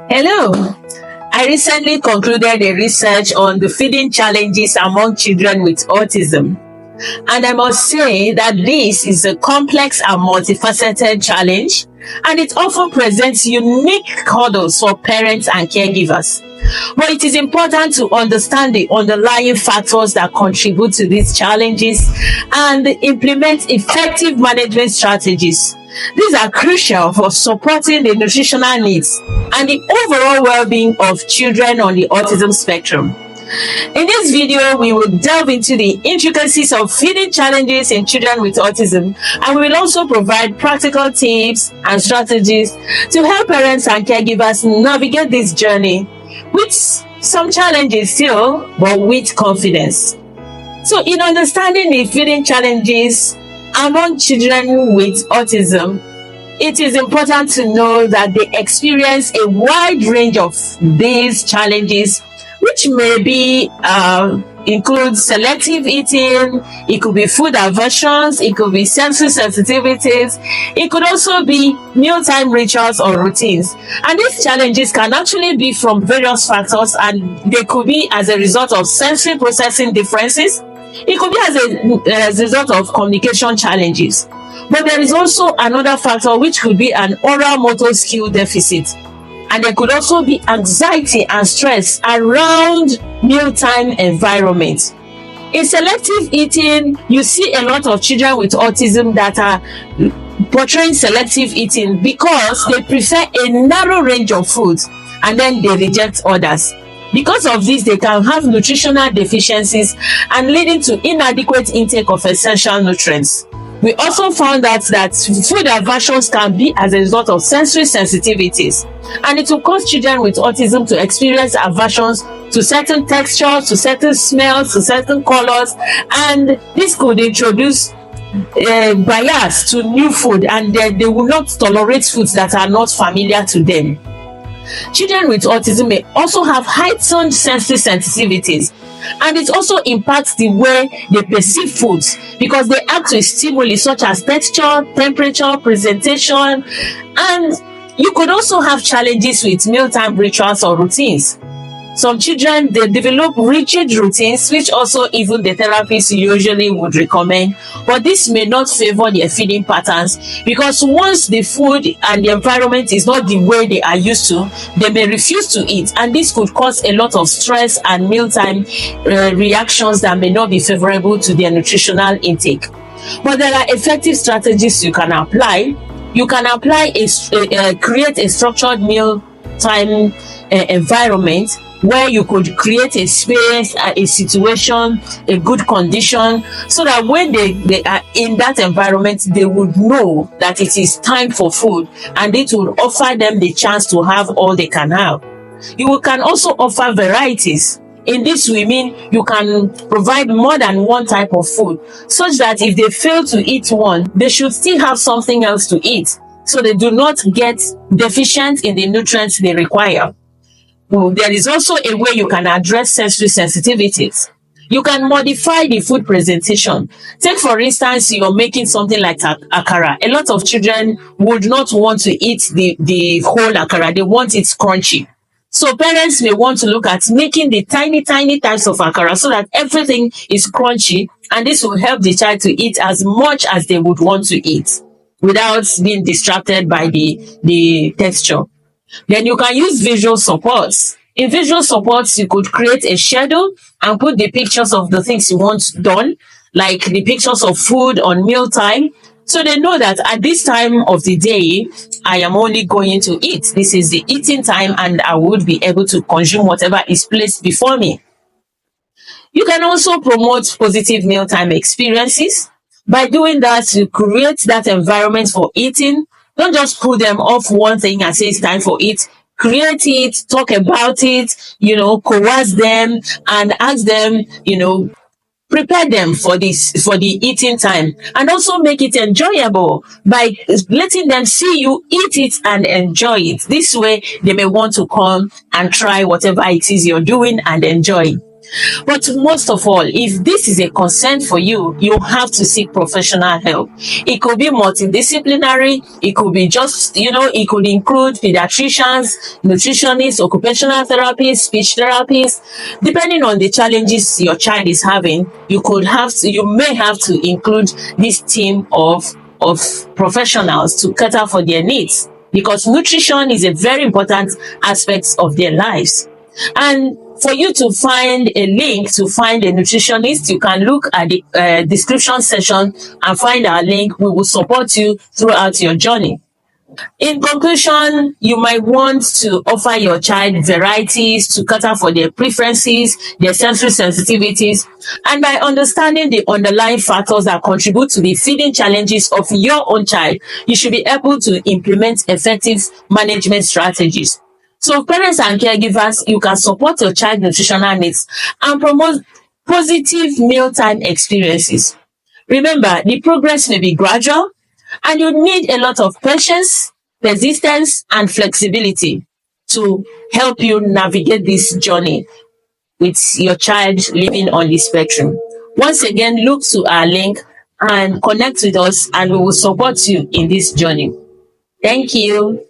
Hello. I recently concluded a research on the feeding challenges among children with autism. And I must say that this is a complex and multifaceted challenge, and it often presents unique hurdles for parents and caregivers. But it is important to understand the underlying factors that contribute to these challenges and implement effective management strategies. These are crucial for supporting the nutritional needs and the overall well-being of children on the autism spectrum. In this video, we will delve into the intricacies of feeding challenges in children with autism, and we will also provide practical tips and strategies to help parents and caregivers navigate this journey with some challenges still, but with confidence. So, in understanding the feeding challenges among children with autism, it is important to know that they experience a wide range of these challenges, which may be include selective eating, it could be food aversions, it could be sensory sensitivities, it could also be mealtime rituals or routines. And these challenges can actually be from various factors, and they could be as a result of sensory processing differences. It could be as a result of communication challenges. But there is also another factor, which could be an oral motor skill deficit. And there could also be anxiety and stress around mealtime environment. In selective eating, you see a lot of children with autism that are portraying selective eating because they prefer a narrow range of foods and then they reject others. Because of this, they can have nutritional deficiencies and leading to inadequate intake of essential nutrients. We also found out that food aversions can be as a result of sensory sensitivities, and it will cause children with autism to experience aversions to certain textures, to certain smells, to certain colors, and this could introduce bias to new food, and they will not tolerate foods that are not familiar to them. Children with autism may also have heightened sensory sensitivities, and it also impacts the way they perceive foods because they act with stimuli such as texture, temperature, presentation, and you could also have challenges with mealtime rituals or routines. Some children, they develop rigid routines, which also even the therapists usually would recommend, but this may not favor their feeding patterns because once the food and the environment is not the way they are used to, they may refuse to eat, and this could cause a lot of stress and mealtime reactions that may not be favorable to their nutritional intake. But there are effective strategies you can apply. You can apply create a structured mealtime environment where you could create a space, a situation, a good condition, so that when they are in that environment, they would know that it is time for food, and it will offer them the chance to have all they can have. You can also offer varieties. In this, we mean you can provide more than one type of food, such that if they fail to eat one, they should still have something else to eat, so they do not get deficient in the nutrients they require. There is also a way you can address sensory sensitivities. You can modify the food presentation. Take, for instance, you're making something like akara. A lot of children would not want to eat the whole akara. They want it crunchy. So parents may want to look at making the tiny types of akara so that everything is crunchy, and this will help the child to eat as much as they would want to eat without being distracted by the texture. Then you can use visual supports. In visual supports, you could create a schedule and put the pictures of the things you want done, like the pictures of food on mealtime, so they know that at this time of the day, I am only going to eat. This is the eating time, and I would be able to consume whatever is placed before me. You can also promote positive mealtime experiences. By doing that, you create that environment for eating. Don't just pull them off one thing and say it's time for it. Create it, talk about it, coerce them and ask them, prepare them for the eating time, and also make it enjoyable by letting them see you eat it and enjoy it. This way, they may want to come and try whatever it is you're doing and enjoy. But most of all, if this is a concern for you, you have to seek professional help. It could be multidisciplinary, it could be just, it could include pediatricians, nutritionists, occupational therapists, speech therapists. Depending on the challenges your child is having, you may have to include this team of professionals to cater for their needs, because nutrition is a very important aspect of their lives. And for you to find a link to find a nutritionist, you can look at the description section and find our link. We will support you throughout your journey. In conclusion, you might want to offer your child varieties to cater for their preferences, their sensory sensitivities, and by understanding the underlying factors that contribute to the feeding challenges of your own child, you should be able to implement effective management strategies. So parents and caregivers, you can support your child nutritional needs and promote positive mealtime experiences. Remember, the progress may be gradual, and you need a lot of patience, persistence, and flexibility to help you navigate this journey with your child living on the spectrum. Once again, look to our link and connect with us, and we will support you in this journey. Thank you.